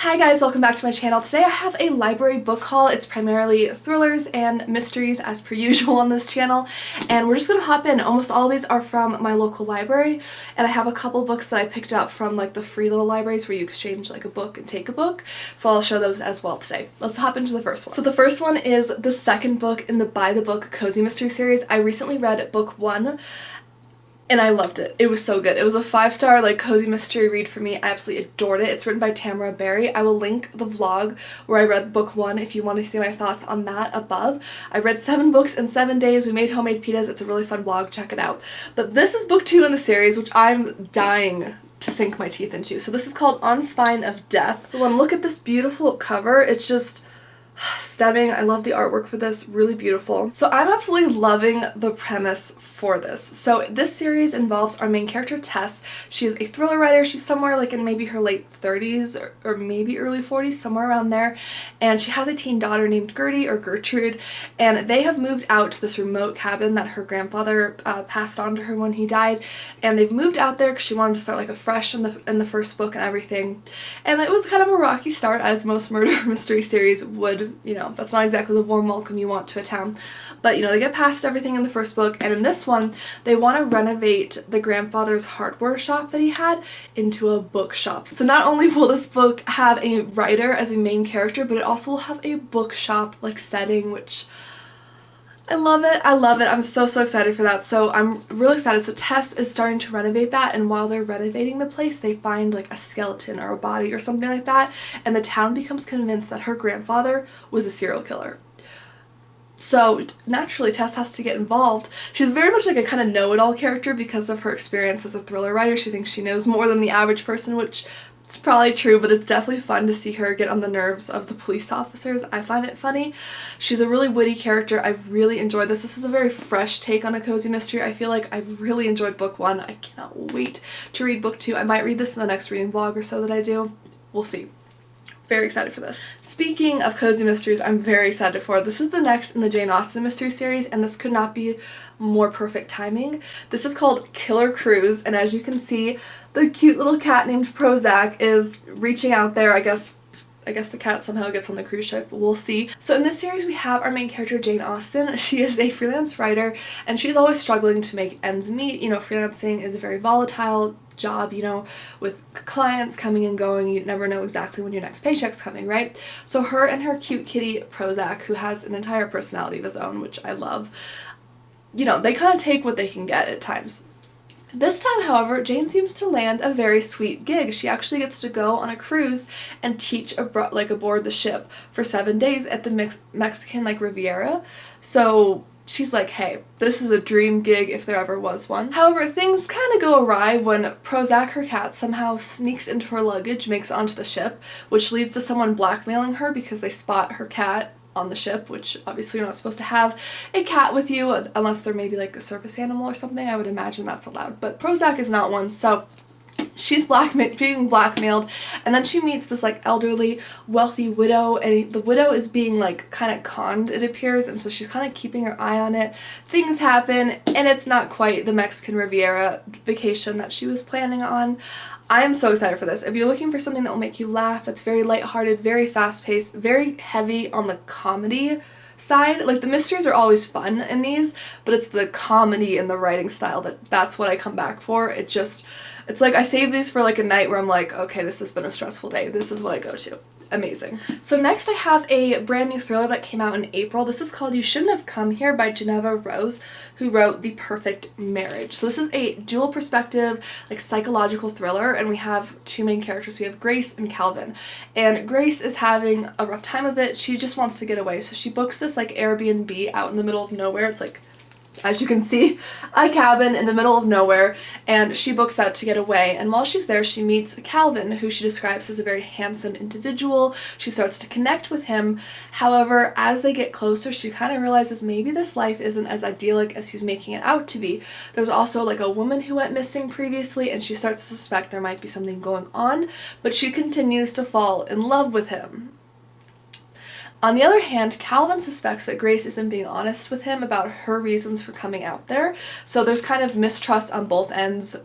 Hi guys, welcome back to my channel. Today I have a library book haul. It's primarily thrillers and mysteries as per usual on this channel, and we're just gonna hop in. Almost all these are from my local library, and I have a couple books that I picked up from like the free little libraries where you exchange like a book and take a book, so I'll show those as well today. Let's hop into the first one. So the first one is the second book in the By the Book Cozy Mystery series. I recently read book 1 and I loved it. It was so good. It was a 5-star like cozy mystery read for me. I absolutely adored it. It's written by Tamara. I will link the vlog where I read book 1 if you want to see my thoughts on that above. I read 7 books in 7 days. We made homemade pitas. It's a really fun vlog. Check it out. But this is book 2 in the series, which I'm dying to sink my teeth into. So this is called On Spine of Death. So look at this beautiful cover. It's just stunning. I love the artwork for this, really beautiful. So I'm absolutely loving the premise for this. So this series involves our main character Tess. She is a thriller writer. She's somewhere like in maybe her late 30s or maybe early 40s, somewhere around there, and she has a teen daughter named Gertrude, and they have moved out to this remote cabin that her grandfather passed on to her when he died, and they've moved out there because she wanted to start like afresh in the first book and everything, and it was kind of a rocky start, as most murder mystery series would. You know, that's not exactly the warm welcome you want to a town. But, you know, they get past everything in the first book, and in this one, they want to renovate the grandfather's hardware shop that he had into a bookshop. So not only will this book have a writer as a main character, but it also will have a bookshop like setting, which I love it. I love it. I'm so excited for that. So I'm really excited. So Tess is starting to renovate that, and while they're renovating the place, they find like a skeleton or a body or something like that, and the town becomes convinced that her grandfather was a serial killer. So naturally Tess has to get involved. She's very much like a kind of know-it-all character because of her experience as a thriller writer. She thinks she knows more than the average person, which it's probably true, but it's definitely fun to see her get on the nerves of the police officers. I find it funny. She's a really witty character. I really enjoyed this. This is a very fresh take on a cozy mystery. I feel like I really enjoyed book 1. I cannot wait to read book 2. I might read this in the next reading vlog or so that I do. We'll see. Very excited for this. Speaking of cozy mysteries, I'm very excited for it. This is the next in the Jane Austen mystery series, and this could not be more perfect timing. This is called Killer Cruise, and as you can see, the cute little cat named Prozac is reaching out there. I guess the cat somehow gets on the cruise ship. We'll see. So in this series, we have our main character, Jane Austen. She is a freelance writer, and she's always struggling to make ends meet. You know, freelancing is a very volatile job, you know, with clients coming and going. You never know exactly when your next paycheck's coming, right? So her and her cute kitty, Prozac, who has an entire personality of his own, which I love, you know, they kind of take what they can get at times. This time, however, Jane seems to land a very sweet gig. She actually gets to go on a cruise and teach aboard the ship for 7 days at the Mexican like Riviera. So she's like, hey, this is a dream gig if there ever was one. However, things kind of go awry when Prozac, her cat, somehow sneaks into her luggage, makes it onto the ship, which leads to someone blackmailing her because they spot her cat on the ship, which obviously you're not supposed to have a cat with you unless they're maybe like a service animal or something. I would imagine that's allowed, but Prozac is not one, so she's being blackmailed, and then she meets this like elderly wealthy widow, and the widow is being like kind of conned, it appears, and so she's kind of keeping her eye on it. Things happen, and it's not quite the Mexican Riviera vacation that she was planning on. I am so excited for this. If you're looking for something that will make you laugh, that's very lighthearted, very fast-paced, very heavy on the comedy side. Like, the mysteries are always fun in these, but it's the comedy and the writing style that's what I come back for. It's like I save these for like a night where I'm like, okay, this has been a stressful day. This is what I go to. Amazing. So next I have a brand new thriller that came out in April. This is called You Shouldn't Have Come Here by Jeneva Rose, who wrote The Perfect Marriage. So this is a dual perspective, like psychological thriller, and we have 2 main characters. We have Grace and Calvin. And Grace is having a rough time of it. She just wants to get away. So she books this like Airbnb out in the middle of nowhere. It's like, as you can see, a cabin in the middle of nowhere, and she books that to get away. And while she's there, she meets Calvin, who she describes as a very handsome individual. She starts to connect with him. However, as they get closer, she kind of realizes maybe this life isn't as idyllic as he's making it out to be. There's also like a woman who went missing previously, and she starts to suspect there might be something going on, but she continues to fall in love with him. On the other hand, Calvin suspects that Grace isn't being honest with him about her reasons for coming out there, so there's kind of mistrust on both ends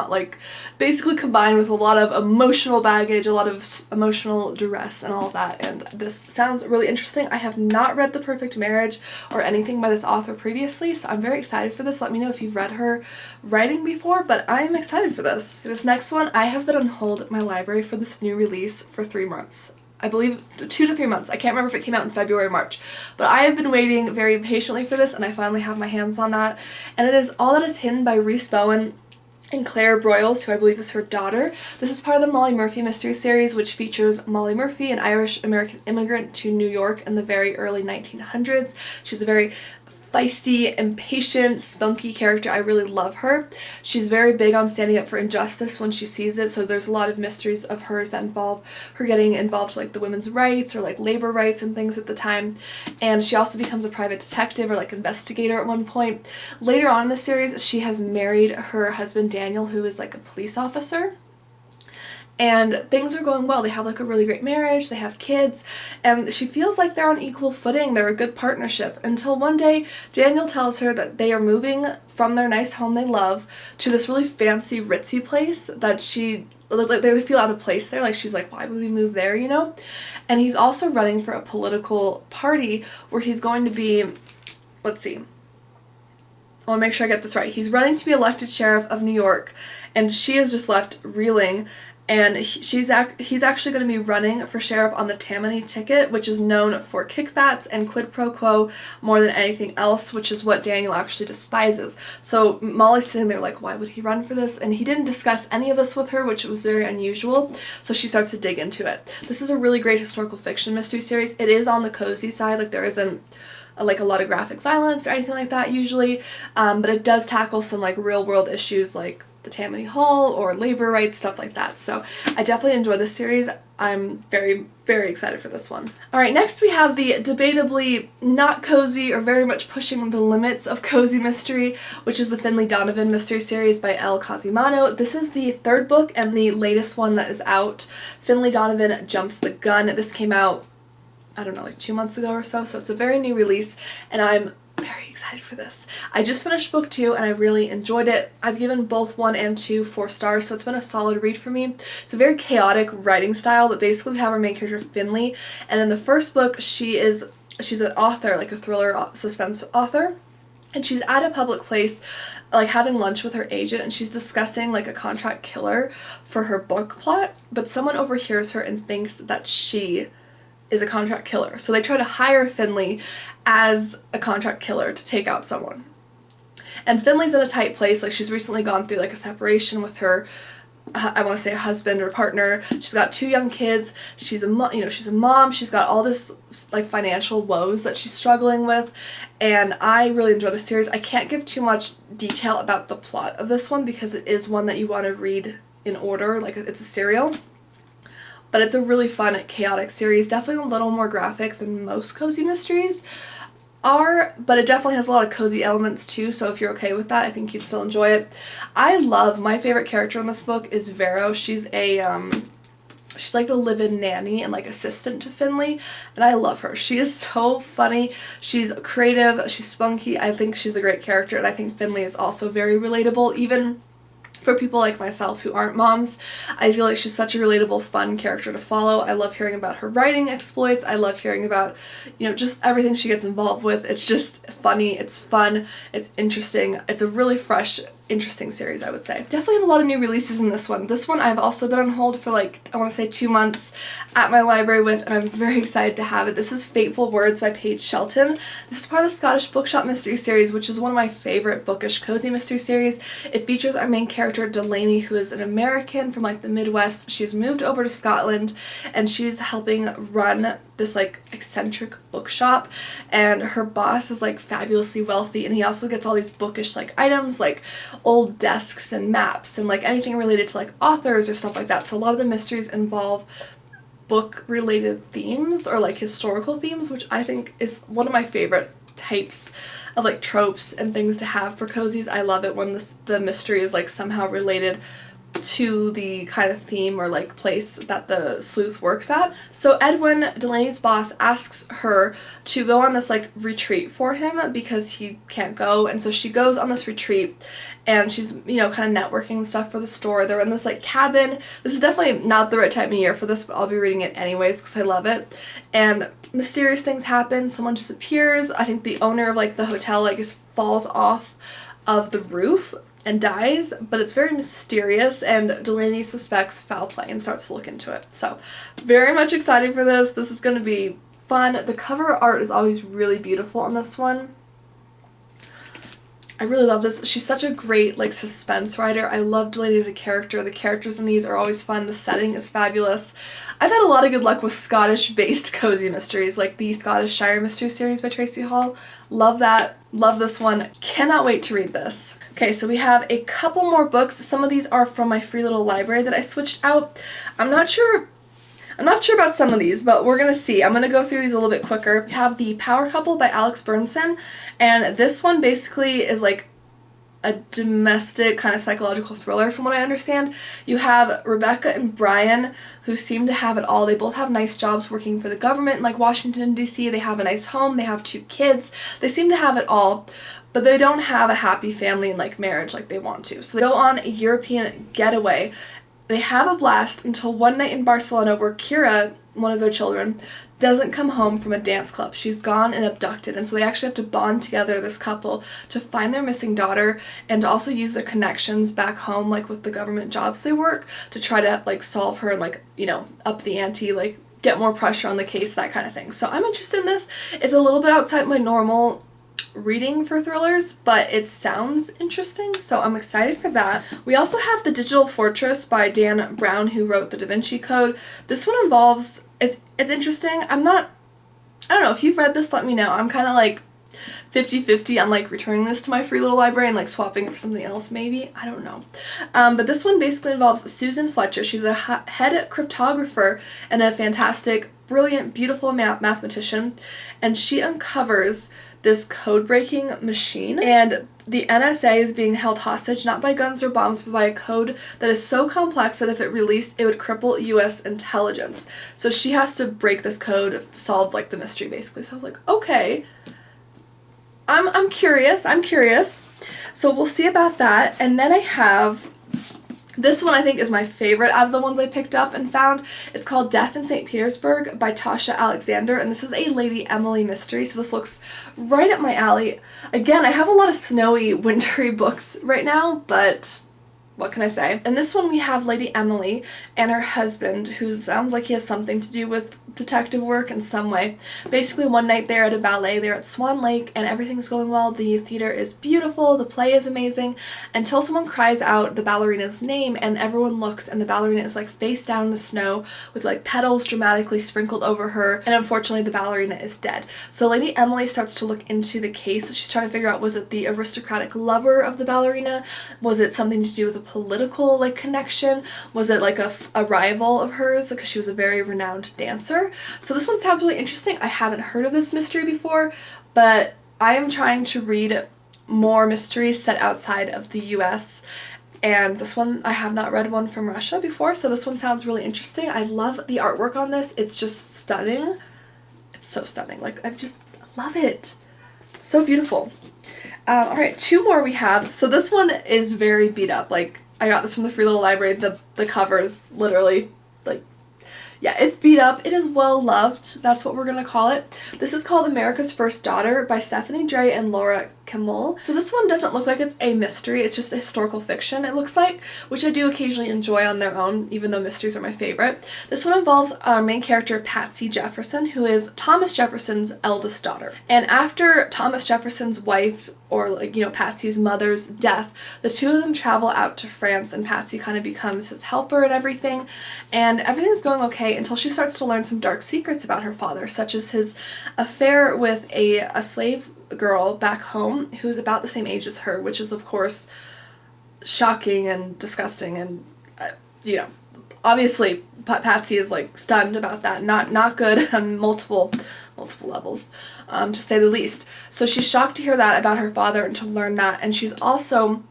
like basically combined with a lot of emotional baggage, a lot of emotional duress and all of that, and this sounds really interesting. I have not read The Perfect Marriage or anything by this author previously, so I'm very excited for this. Let me know if you've read her writing before, but I'm excited for this. This next one, I have been on hold at my library for this new release for 3 months. I believe 2 to 3 months. I can't remember if it came out in February or March, but I have been waiting very patiently for this, and I finally have my hands on that. And it is All That Is Hidden by Rhys, Bowen, and Clare Broyles, who I believe is her daughter. This is part of the Molly Murphy mystery series, which features Molly Murphy, an Irish-American immigrant to New York in the very early 1900s. She's a very feisty, impatient, spunky character. I really love her. She's very big on standing up for injustice when she sees it, so there's a lot of mysteries of hers that involve her getting involved with like the women's rights or like labor rights and things at the time. And she also becomes a private detective or like investigator at one point. Later on in the series, she has married her husband Daniel, who is like a police officer. And things are going well. They have like a really great marriage, they have kids, and she feels like they're on equal footing, they're a good partnership, until one day Daniel tells her that they are moving from their nice home they love to this really fancy ritzy place that they feel out of place there. Like, she's like, why would we move there, you know? And he's also running for a political party where he's going to be, let's see, I want to make sure I get this right. He's running to be elected sheriff of New York, and she is just left reeling. And he's actually going to be running for sheriff on the Tammany ticket, which is known for kickbacks and quid pro quo more than anything else, which is what Daniel actually despises. So Molly's sitting there like, why would he run for this? And he didn't discuss any of this with her, which was very unusual, so she starts to dig into it. This is a really great historical fiction mystery series. It is on the cozy side, like there isn't like a lot of graphic violence or anything like that usually, but it does tackle some like real world issues like the Tammany Hall or labor rights, stuff like that. So I definitely enjoy this series. I'm very, very excited for this one. Alright, next we have the debatably not cozy or very much pushing the limits of cozy mystery, which is the Finlay Donovan mystery series by Elle Cosimano. This is the 3rd book and the latest one that is out. Finlay Donovan Jumps the Gun. This came out, I don't know, like 2 months ago or so it's a very new release, and I'm very excited for this. I just finished book 2 and I really enjoyed it. I've given both 1 and 2 4 stars, so it's been a solid read for me. It's a very chaotic writing style, but basically we have our main character Finlay, and in the first book she's an author, like a thriller suspense author, and she's at a public place like having lunch with her agent, and she's discussing like a contract killer for her book plot, but someone overhears her and thinks that she is a contract killer. So they try to hire Finlay as a contract killer to take out someone. And Finlay's in a tight place. Like, she's recently gone through like a separation with her, I want to say her husband or partner. She's got 2 young kids. She's a mom. She's got all this like financial woes that she's struggling with. And I really enjoy the series. I can't give too much detail about the plot of this one because it is one that you want to read in order. Like, it's a serial. But it's a really fun, chaotic series. Definitely a little more graphic than most cozy mysteries are, but it definitely has a lot of cozy elements too, so if you're okay with that, I think you'd still enjoy it. My favorite character in this book is Vero. She's like the live-in nanny and like assistant to Finlay, and I love her. She is so funny. She's creative. She's spunky. I think she's a great character, and I think Finlay is also very relatable, even for people like myself who aren't moms. I feel like she's such a relatable, fun character to follow. I love hearing about her writing exploits. I love hearing about, just everything she gets involved with. It's just funny, it's fun, it's interesting. It's a really fresh, interesting series, I would say. Definitely have a lot of new releases in this one. This one I've also been on hold for like, I want to say 2 months at my library with, and I'm very excited to have it. This is Fateful Words by Paige Shelton. This is part of the Scottish Bookshop mystery series, which is one of my favorite bookish cozy mystery series. It features our main character Delaney, who is an American from like the Midwest. She's moved over to Scotland and she's helping run this like eccentric bookshop, and her boss is like fabulously wealthy, and he also gets all these bookish like items like old desks and maps and like anything related to like authors or stuff like that. So a lot of the mysteries involve book related themes or like historical themes, which I think is one of my favorite types of like tropes and things to have for cozies. I love it when the mystery is like somehow related to the kind of theme or like place that the sleuth works at. So Edwin, Delaney's boss, asks her to go on this like retreat for him because he can't go, and so she goes on this retreat, and she's, you know, kind of networking and stuff for the store. They're in this like cabin. This is definitely not the right time of year for this, but I'll be reading it anyways because I love it. And mysterious things happen. Someone disappears. I think the owner of like the hotel like just falls off of the roof and dies, but it's very mysterious, and Delaney suspects foul play and starts to look into it. So very much excited for this. This is going to be fun. The cover art is always really beautiful on this one. I really love this. She's such a great like suspense writer. I love Delaney as a character. The characters in these are always fun. The setting is fabulous. I've had a lot of good luck with Scottish-based cozy mysteries, like the Scottish Shire Mystery series by Tracy Hall. Love that. Love this one. Cannot wait to read this. Okay, so we have a couple more books. Some of these are from my free little library that I switched out. I'm not sure about some of these, but we're going to see. I'm going to go through these a little bit quicker. We have The Power Couple by Alex Berenson, and this one basically is like a domestic kind of psychological thriller from what I understand. You have Rebecca and Brian, who seem to have it all. They both have nice jobs working for the government in like Washington, D.C. They have a nice home. They have 2 kids. They seem to have it all, but they don't have a happy family and like marriage like they want to. So they go on a European getaway. They have a blast until one night in Barcelona where Kira, one of their children, doesn't come home from a dance club. She's gone and abducted, and so they actually have to bond together, this couple, to find their missing daughter and to also use their connections back home, like with the government jobs they work, to try to like solve her and like, you know, up the ante, like get more pressure on the case, that kind of thing. So I'm interested in this. It's a little bit outside my normal reading for thrillers, but it sounds interesting, so I'm excited for that. We also have The Digital Fortress by Dan Brown, who wrote The Da Vinci Code. This one involves, it's interesting. I don't know, if you've read this, let me know. I'm kind of like 50-50 on like returning this to my free little library and like swapping it for something else maybe. I don't know. But this one basically involves Susan Fletcher. She's a head cryptographer and a fantastic, brilliant, beautiful mathematician, and she uncovers this code-breaking machine, and the NSA is being held hostage not by guns or bombs but by a code that is so complex that if it released it would cripple US intelligence. So she has to break this code, solve like the mystery basically. So I was like, okay, I'm curious. So we'll see about that. And then I have this one, I think, is my favorite out of the ones I picked up and found. It's called Death in St. Petersburg by Tasha Alexander, and this is a Lady Emily mystery, so this looks right up my alley. Again, I have a lot of snowy, wintry books right now, but what can I say? In this one we have Lady Emily and her husband, who sounds like he has something to do with detective work in some way. Basically, one night they're at a ballet, they're at Swan Lake, and everything's going well. The theater is beautiful, the play is amazing, until someone cries out the ballerina's name, and everyone looks, and the ballerina is like face down in the snow with like petals dramatically sprinkled over her, and unfortunately the ballerina is dead. So Lady Emily starts to look into the case. She's trying to figure out, was it the aristocratic lover of the ballerina? Was it something to do with a political like connection? Was it like a rival of hers because she was a very renowned dancer? So this one sounds really interesting. I haven't heard of this mystery before, but I am trying to read more mysteries set outside of the US, and this one, I have not read one from Russia before, so this one sounds really interesting. I love the artwork on this. It's just stunning. It's so stunning. Like, I just love it. So beautiful. Alright, 2 more we have. So this one is very beat up. Like, I got this from the free little library. The cover is literally, like, yeah, it's beat up. It is well loved. That's what we're going to call it. This is called America's First Daughter by Stephanie Dray and Laura Kamoie. So this one doesn't look like it's a mystery. It's just a historical fiction, it looks like, which I do occasionally enjoy on their own, even though mysteries are my favorite. This one involves our main character, Patsy Jefferson, who is Thomas Jefferson's eldest daughter. And after Thomas Jefferson's wife, or like, you know, Patsy's mother's death, the 2 of them travel out to France, and Patsy kind of becomes his helper and everything. And everything's going okay until she starts to learn some dark secrets about her father, such as his affair with a slave girl back home who's about the same age as her, which is of course shocking and disgusting, and you know, obviously Patsy is like stunned about that. Not good on multiple levels, to say the least. So she's shocked to hear that about her father and to learn that, and she's also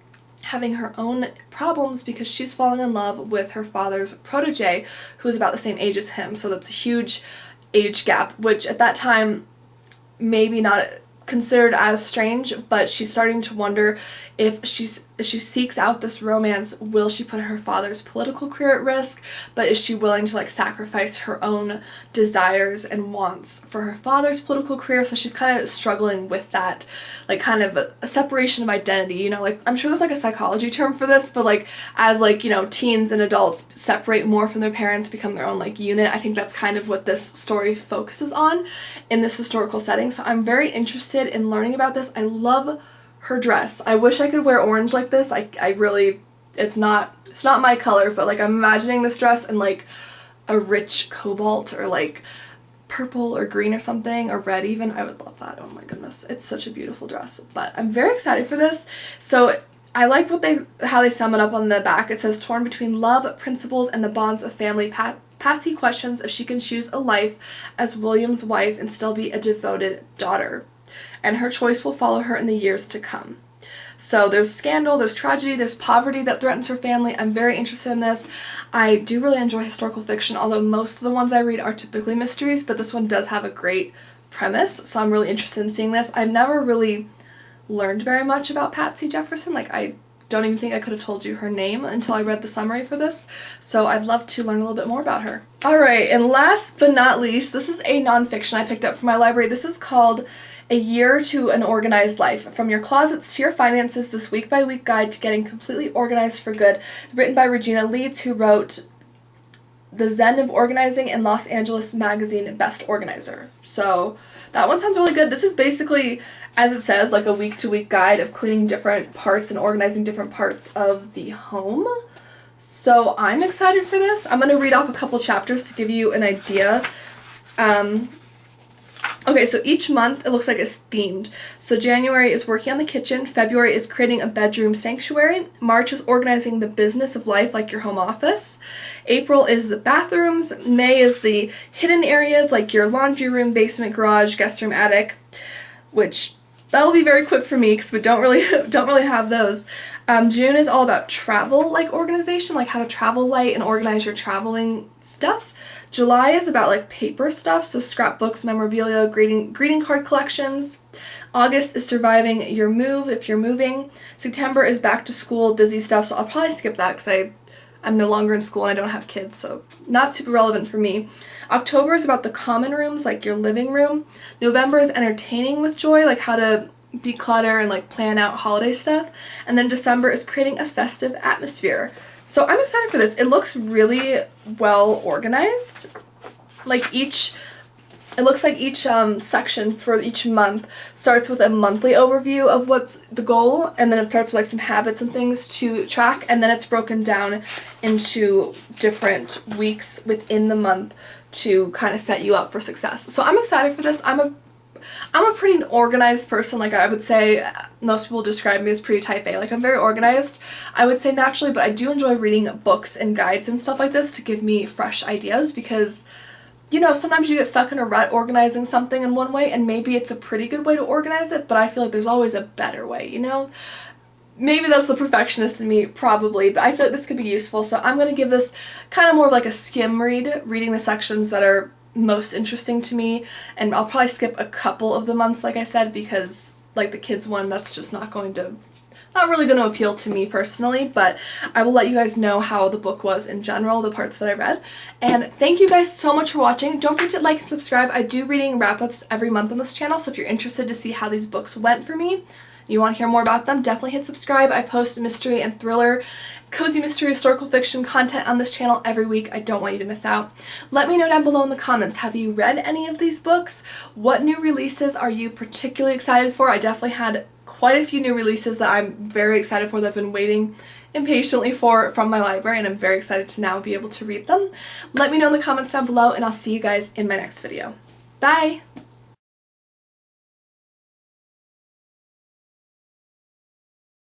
having her own problems because she's falling in love with her father's protege, who is about the same age as him. So that's a huge age gap, which at that time maybe not considered as strange, but she's starting to wonder if she seeks out this romance, will she put her father's political career at risk, but is she willing to like sacrifice her own desires and wants for her father's political career? So she's kind of struggling with that, like kind of a separation of identity, you know, like I'm sure there's like a psychology term for this, but like as like, you know, teens and adults separate more from their parents, become their own like unit. I think that's kind of what this story focuses on in this historical setting. So I'm very interested in learning about this. I love her dress. I wish I could wear orange like this. I really, it's not my color, but like I'm imagining this dress in like a rich cobalt or like purple or green or something, or red even. I would love that. Oh my goodness, it's such a beautiful dress. But I'm very excited for this. So I like how they sum it up on the back. It says, torn between love, principles, and the bonds of family, Patsy questions if she can choose a life as William's wife and still be a devoted daughter, and her choice will follow her in the years to come. So there's scandal, there's tragedy, there's poverty that threatens her family. I'm very interested in this. I do really enjoy historical fiction, although most of the ones I read are typically mysteries, but this one does have a great premise, so I'm really interested in seeing this. I've never really learned very much about Patsy Jefferson. Like, I don't even think I could have told you her name until I read the summary for this, so I'd love to learn a little bit more about her. Alright, and last but not least, this is a nonfiction I picked up from my library. This is called A Year to an Organized Life, From Your Closets to Your Finances, This Week-by-Week Guide to Getting Completely Organized for Good, written by Regina, Leeds, who wrote The Zen of Organizing and Los Angeles Magazine Best Organizer. So that one sounds really good. This is basically, as it says, like a week-to-week guide of cleaning different parts and organizing different parts of the home. So I'm excited for this. I'm going to read off a couple chapters to give you an idea. Okay, so each month it looks like it's themed. So January is working on the kitchen, February is creating a bedroom sanctuary, March is organizing the business of life like your home office, April is the bathrooms, May is the hidden areas like your laundry room, basement, garage, guest room, attic, which that'll be very quick for me because we don't really have those. June is all about travel like organization, like how to travel light and organize your traveling stuff. July is about like paper stuff, so scrapbooks, memorabilia, greeting card collections. August is surviving your move if you're moving. September is back to school, busy stuff, so I'll probably skip that because I'm no longer in school and I don't have kids, so not super relevant for me. October is about the common rooms, like your living room. November is entertaining with joy, like how to declutter and like plan out holiday stuff. And then December is creating a festive atmosphere. So I'm excited for this. It looks really well organized. Like it looks like each section for each month starts with a monthly overview of what's the goal, and then it starts with like some habits and things to track, and then it's broken down into different weeks within the month to kind of set you up for success. So I'm excited for this. I'm a pretty organized person. Like, I would say most people describe me as pretty type A. Like, I'm very organized, I would say, naturally, but I do enjoy reading books and guides and stuff like this to give me fresh ideas because, you know, sometimes you get stuck in a rut organizing something in one way, and maybe it's a pretty good way to organize it, but I feel like there's always a better way, you know? Maybe that's the perfectionist in me, probably, but I feel like this could be useful, so I'm going to give this kind of more of like a skim read, reading the sections that are most interesting to me, and I'll probably skip a couple of the months, like I said, because like the kids one, that's just not really going to appeal to me personally, but I will let you guys know how the book was in general, the parts that I read. And thank you guys so much for watching. Don't forget to like and subscribe. I do reading wrap-ups every month on this channel, so if you're interested to see how these books went for me, you want to hear more about them, definitely hit subscribe. I post mystery and thriller, cozy mystery, historical fiction content on this channel every week. I don't want you to miss out. Let me know down below in the comments, have you read any of these books? What new releases are you particularly excited for? I definitely had quite a few new releases that I'm very excited for, that I've been waiting impatiently for from my library, and I'm very excited to now be able to read them. Let me know in the comments down below, and I'll see you guys in my next video. Bye!